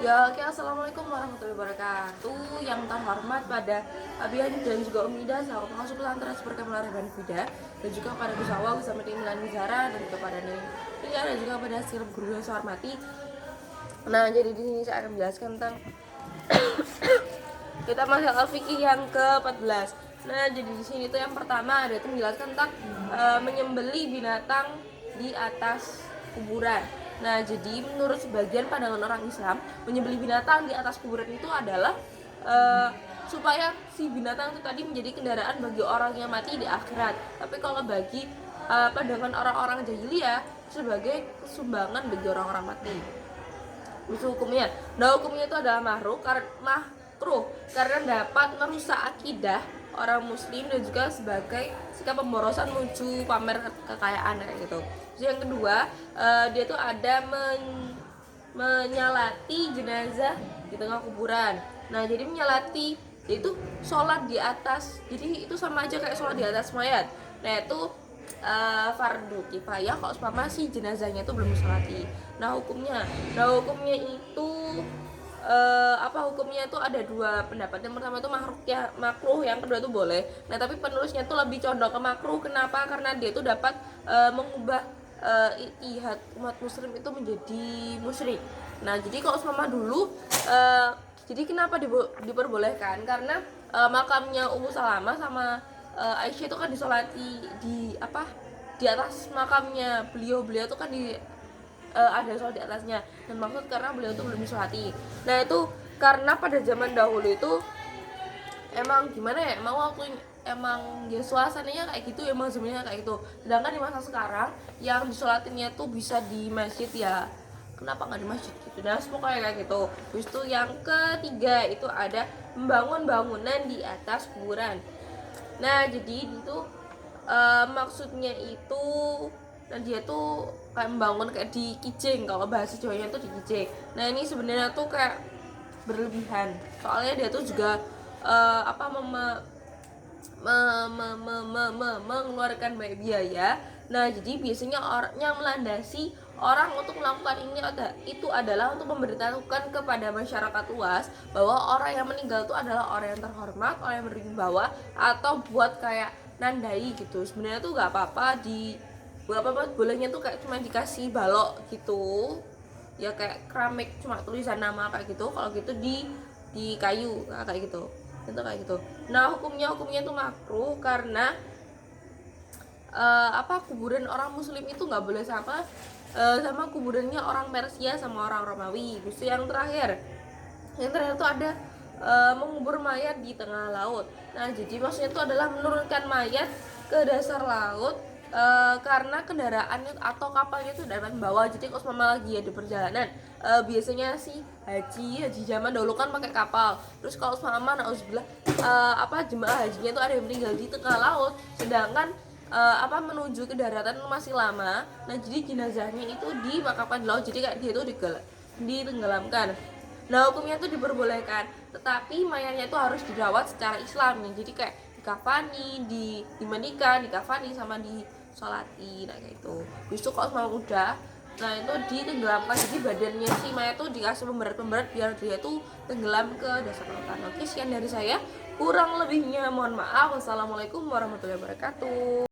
Ya, oke, assalamualaikum warahmatullahi wabarakatuh. Yang terhormat pada Abian dan juga Umida, sahabat pengasuh pesantren Superkamala dan Fida, dan juga pada Gus Awal, Gus Ahmad Imlan Wizara, dan juga pada Nia, dan juga pada seluruh guru yang saya hormati. Nah, jadi di sini saya akan menjelaskan tentang kita masih al-fikih yang ke-14. Nah, jadi di sini tuh yang pertama ada itu menjelaskan tentang menyembeli binatang di atas kuburan. Nah, jadi menurut sebagian pandangan orang Islam, menyembelih binatang di atas kuburan itu adalah supaya si binatang itu tadi menjadi kendaraan bagi orang yang mati di akhirat. Tapi kalau bagi pandangan orang-orang jahiliyah sebagai sumbangan bagi orang-orang mati. Itu hukumnya. Nah, hukumnya itu adalah makruh karena dapat merusak akidah orang muslim dan juga sebagai sikap pemborosan menuju pamer kekayaan kayak gitu. Terus yang kedua, dia tuh ada menyalati jenazah di tengah kuburan. Nah, jadi menyalati itu sholat di atas, jadi itu sama aja kayak sholat di atas mayat. Nah, itu fardu kifayah kalau seumpama si jenazahnya itu belum disolati. Nah hukumnya itu hukumnya itu ada dua pendapat. Yang pertama itu makruh, yang kedua itu boleh. Nah, tapi penulisnya itu lebih condong ke makruh. Kenapa? Karena dia itu dapat mengubah itihad umat muslim itu menjadi musyrik. Nah, jadi kalau selama dulu jadi kenapa diperbolehkan? Karena makamnya Ummu Salamah sama Aisyah itu kan disolati di atas makamnya beliau tuh kan ada sholat di atasnya, dan maksud karena beliau tuh belum disolati. Nah, itu karena pada zaman dahulu itu emang gimana ya, emang ya suasananya kayak gitu, emang sebenarnya kayak gitu. Sedangkan di masa sekarang yang disolatinnya tuh bisa di masjid, ya kenapa nggak di masjid gitu. Nah, pokoknya kayak gitu. Terus itu yang ketiga itu ada membangun bangunan di atas kuburan. Nah, jadi itu maksudnya itu, nah dia tuh kayak membangun kayak di kijing, kalau bahasa Jawanya tuh di kijing. Nah, ini sebenarnya tuh kayak berlebihan, soalnya dia tuh juga mengeluarkan banyak biaya. Nah, jadi biasanya orang yang melandasi orang untuk melakukan itu adalah untuk memberitahukan kepada masyarakat luas bahwa orang yang meninggal itu adalah orang yang terhormat, orang yang berwibawa, atau buat kayak nandai gitu. Sebenarnya tuh nggak apa-apa, bolehnya tuh kayak cuma dikasih balok gitu ya, kayak keramik cuma tulisan nama kayak gitu. Kalau gitu di kayu kayak gitu, itu kayak gitu. Nah, hukumnya tuh makruh karena kuburan orang muslim itu nggak boleh sama kuburannya orang Persia sama orang Romawi. Terus yang terakhir tuh ada mengubur mayat di tengah laut. Nah, jadi maksudnya itu adalah menurunkan mayat ke dasar laut karena kendaraan atau kapalnya itu dapat membawa. Jadi kalau selama lagi ada perjalanan, biasanya sih haji zaman dahulu kan pakai kapal. Terus kalau selama nauzubillah jemaah hajinya itu ada yang meninggal di tengah laut, sedangkan menuju ke daratan masih lama. Nah, jadi jenazahnya itu dimakamkan di laut, jadi kayak dia itu ditenggelamkan. Nah, hukumnya itu diperbolehkan, tetapi mayatnya itu harus dirawat secara Islam nih. Jadi kayak dikafani, dimandikan, dikafani sama disolati, nah kayak itu. Justru kalau sama udah, nah itu ditenggelamkan. Jadi badannya si mayat itu dikasih pemberat biar dia tuh tenggelam ke dasar lautan. Oke, sekian dari saya. Kurang lebihnya mohon maaf. Wassalamualaikum warahmatullahi wabarakatuh.